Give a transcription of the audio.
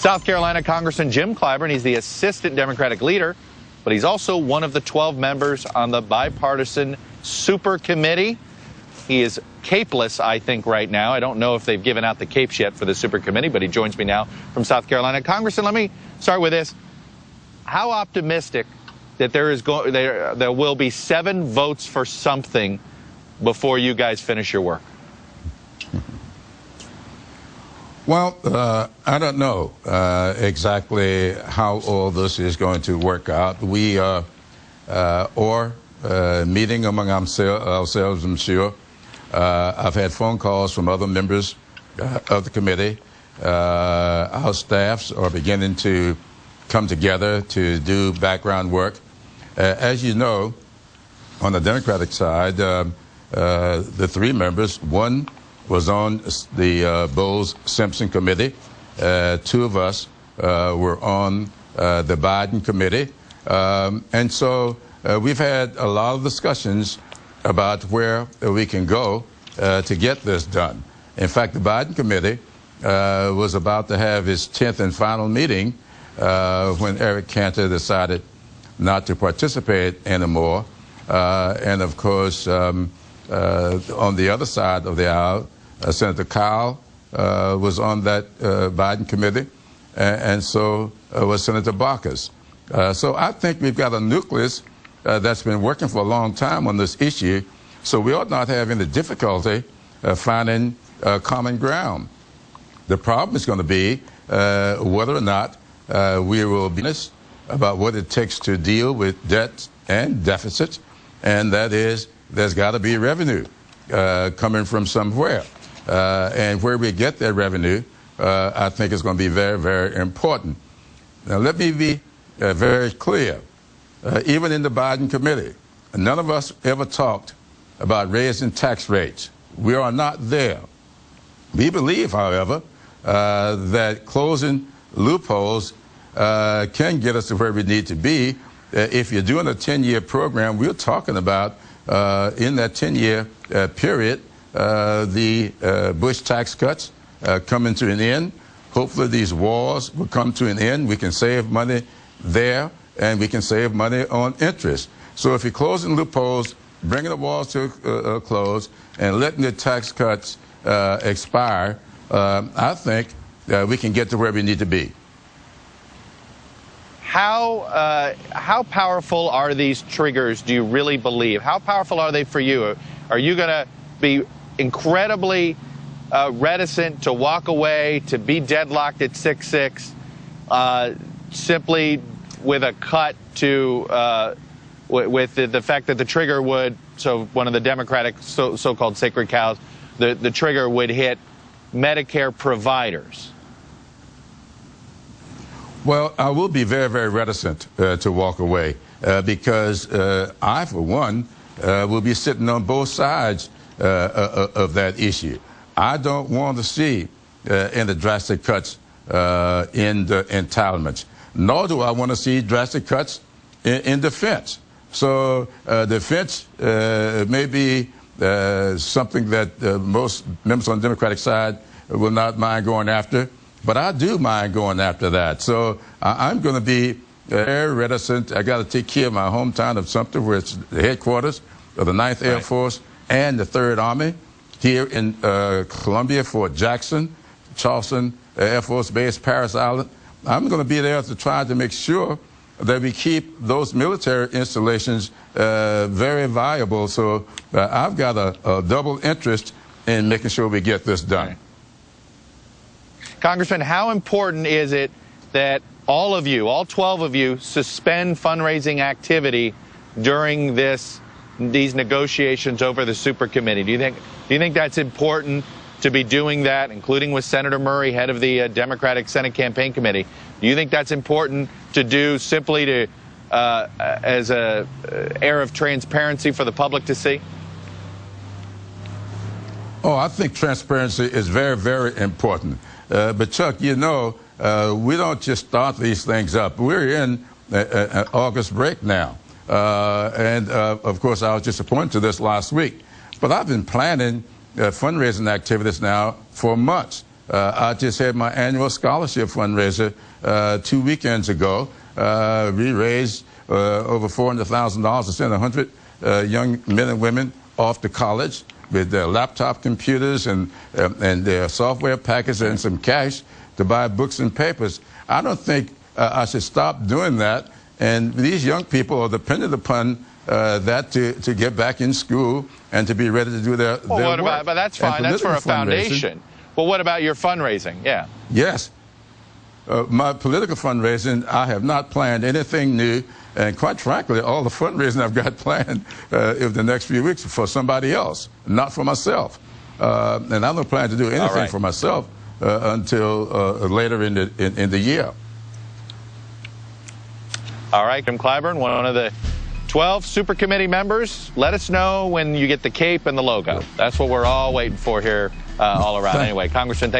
South Carolina Congressman Jim Clyburn, he's the assistant Democratic leader, but he's also one of the 12 members on the bipartisan super committee. He is capeless, I think, right now. I don't know if they've given out the capes yet for the super committee, but he joins me now from South Carolina. Congressman, let me start with this. How optimistic that there will be 7 votes for something before you guys finish your work? Well, I don't know exactly how all this is going to work out. We are meeting among ourselves, I'm sure. I've had phone calls from other members of the committee. Our staffs are beginning to come together to do background work. As you know, on the Democratic side, the 3 members, one was on the Bowles-Simpson committee. 2 of us were on the Biden committee. And so we've had a lot of discussions about where we can go to get this done. In fact, the Biden committee was about to have its 10th and final meeting when Eric Cantor decided not to participate anymore. And of course, on the other side of the aisle, Senator Kyle was on that Biden committee, and so was Senator Baucus. So I think we've got a nucleus that's been working for a long time on this issue, so we ought not have any difficulty finding common ground. The problem is going to be whether or not we will be honest about what it takes to deal with debt and deficit, and that is there's got to be revenue coming from somewhere. And where we get that revenue, I think is going to be very, very important. Now, let me be very clear. Even in the Biden committee, none of us ever talked about raising tax rates. We are not there. We believe, however, that closing loopholes can get us to where we need to be. If you're doing a 10-year program, we're talking about in that 10-year period, the Bush tax cuts coming to an end. Hopefully these wars will come to an end. We can save money there, and we can save money on interest. So if you're closing loopholes, bringing the walls to a close, and letting the tax cuts expire, I think we can get to where we need to be. How powerful are these triggers, do you really believe? How powerful are they for you? Are you going to be incredibly reticent to walk away, to be deadlocked at 6-6, simply with a cut to with the fact that the trigger would, so one of the Democratic so-called sacred cows, the trigger would hit Medicare providers? Well, I will be very, very reticent to walk away because I, for one, will be sitting on both sides of that issue. I don't want to see any drastic cuts in the entitlements, nor do I want to see drastic cuts in defense. So defense may be something that most members on the Democratic side will not mind going after, but I do mind going after that. So I'm going to be very reticent. I got to take care of my hometown of Sumter, where it's the headquarters of the 9th Air Force and the 3rd Army. Here in Columbia, Fort Jackson, Charleston Air Force Base, Parris Island. I'm going to be there to try to make sure that we keep those military installations very viable. So I've got a double interest in making sure we get this done. Congressman, how important is it that all of you, all 12 of you, suspend fundraising activity during these negotiations over the super committee? Do you think that's important to be doing that, including with Senator Murray, head of the Democratic Senate Campaign Committee? Do you think that's important to do simply to as a air of transparency for the public to see? Oh, I think transparency is very, very important. But Chuck, you know, we don't just start these things up. We're in August break now. Of course, I was just appointed to this last week. But I've been planning fundraising activities now for months. I just had my annual scholarship fundraiser 2 weekends ago. We raised over $400,000 to send 100 young men and women off to college with their laptop computers and their software packages and some cash to buy books and papers. I don't think I should stop doing that. And these young people are dependent upon that to get back in school and to be ready to do their work. But that's fine. That's for a foundation. Well, what about your fundraising? Yeah. Yes. My political fundraising, I have not planned anything new. And quite frankly, all the fundraising I've got planned in the next few weeks for somebody else, not for myself. And I don't plan to do anything for myself until later in the year. All right, Jim Clyburn, one of the 12 super committee members. Let us know when you get the cape and the logo. That's what we're all waiting for here all around. Anyway, Congressman, thank you.